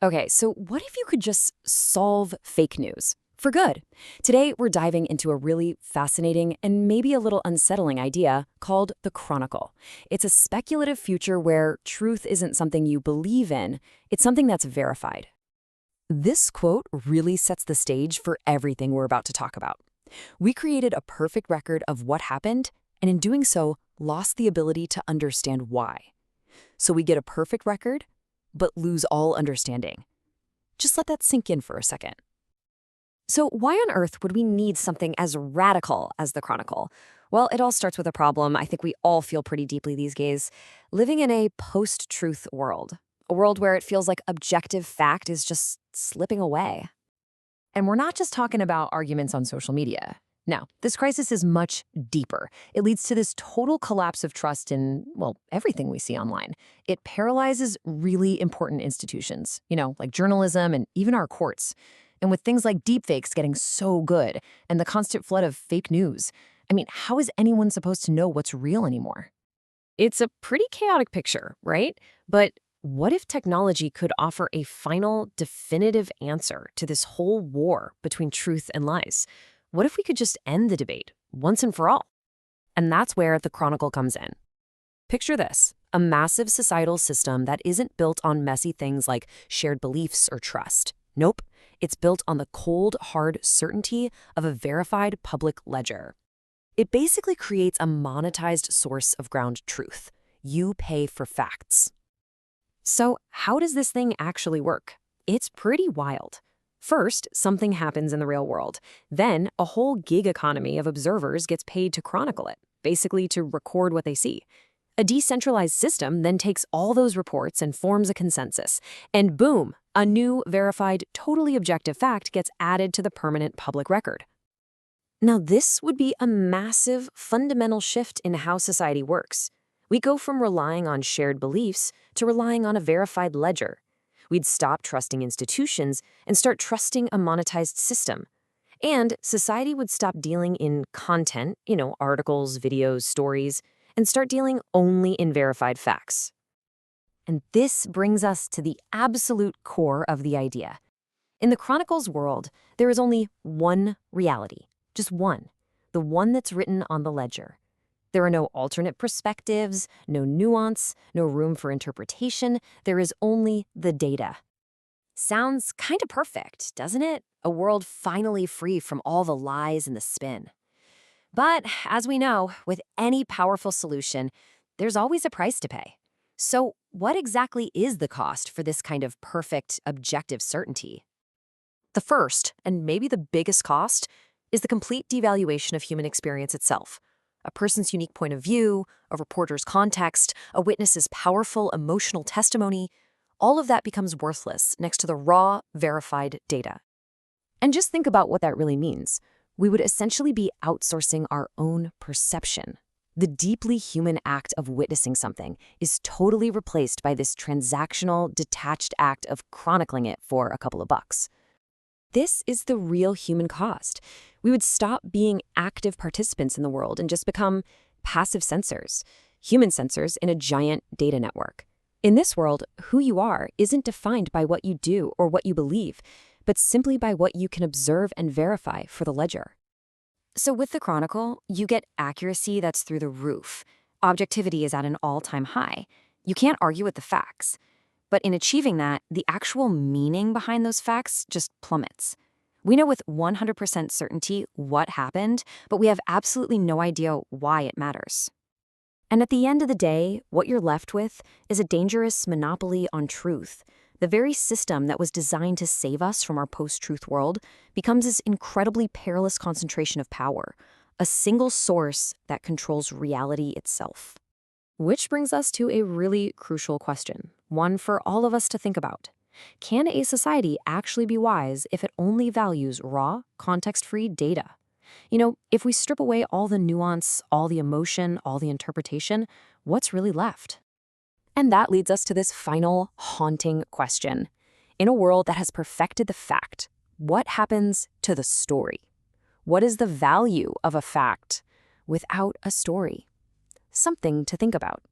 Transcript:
Okay, so what if you could just solve fake news for good? Today, we're diving into a really fascinating and maybe a little unsettling idea called the Chronicle. It's a speculative future where truth isn't something you believe in, it's something that's verified. This quote really sets the stage for everything we're about to talk about. We created a perfect record of what happened, and in doing so, lost the ability to understand why. So we get a perfect record, but lose all understanding. Just let that sink in for a second. So why on earth would we need something as radical as the Chronicle? Well, it all starts with a problem I think we all feel pretty deeply these days, living in a post-truth world, a world where it feels like objective fact is just slipping away. And we're not just talking about arguments on social media. No, this crisis is much deeper. It leads to this total collapse of trust in, well, everything we see online. It paralyzes really important institutions, like journalism and even our courts. And with things like deepfakes getting so good and the constant flood of fake news, how is anyone supposed to know what's real anymore? It's a pretty chaotic picture, right? But what if technology could offer a final, definitive answer to this whole war between truth and lies? What if we could just end the debate once and for all? And that's where the Chronicle comes in. Picture this, a massive societal system that isn't built on messy things like shared beliefs or trust. Nope, it's built on the cold, hard certainty of a verified public ledger. It basically creates a monetized source of ground truth. You pay for facts. So how does this thing actually work? It's pretty wild. First, something happens in the real world. Then, a whole gig economy of observers gets paid to chronicle it, basically to record what they see. A decentralized system then takes all those reports and forms a consensus. And boom, a new, verified, totally objective fact gets added to the permanent public record. Now, this would be a massive, fundamental shift in how society works. We go from relying on shared beliefs to relying on a verified ledger. We'd stop trusting institutions and start trusting a monetized system. And society would stop dealing in content, articles, videos, stories, and start dealing only in verified facts. And this brings us to the absolute core of the idea. In the Chronicle's world, there is only one reality, just one, the one that's written on the ledger. There are no alternate perspectives, no nuance, no room for interpretation. There is only the data. Sounds kind of perfect, doesn't it? A world finally free from all the lies and the spin. But as we know, with any powerful solution, there's always a price to pay. So what exactly is the cost for this kind of perfect, objective certainty? The first, and maybe the biggest cost, is the complete devaluation of human experience itself. A person's unique point of view, a reporter's context, a witness's powerful emotional testimony, all of that becomes worthless next to the raw, verified data. And just think about what that really means. We would essentially be outsourcing our own perception. The deeply human act of witnessing something is totally replaced by this transactional, detached act of chronicling it for a couple of bucks. This is the real human cost. We would stop being active participants in the world and just become passive sensors, human sensors in a giant data network. In this world, who you are isn't defined by what you do or what you believe, but simply by what you can observe and verify for the ledger. So with the Chronicle, you get accuracy that's through the roof. Objectivity is at an all-time high. You can't argue with the facts. But in achieving that, the actual meaning behind those facts just plummets. We know with 100% certainty what happened, but we have absolutely no idea why it matters. And at the end of the day, what you're left with is a dangerous monopoly on truth. The very system that was designed to save us from our post-truth world becomes this incredibly perilous concentration of power, a single source that controls reality itself. Which brings us to a really crucial question, one for all of us to think about. Can a society actually be wise if it only values raw, context-free data? If we strip away all the nuance, all the emotion, all the interpretation, what's really left? And that leads us to this final, haunting question. In a world that has perfected the fact, what happens to the story? What is the value of a fact without a story? Something to think about.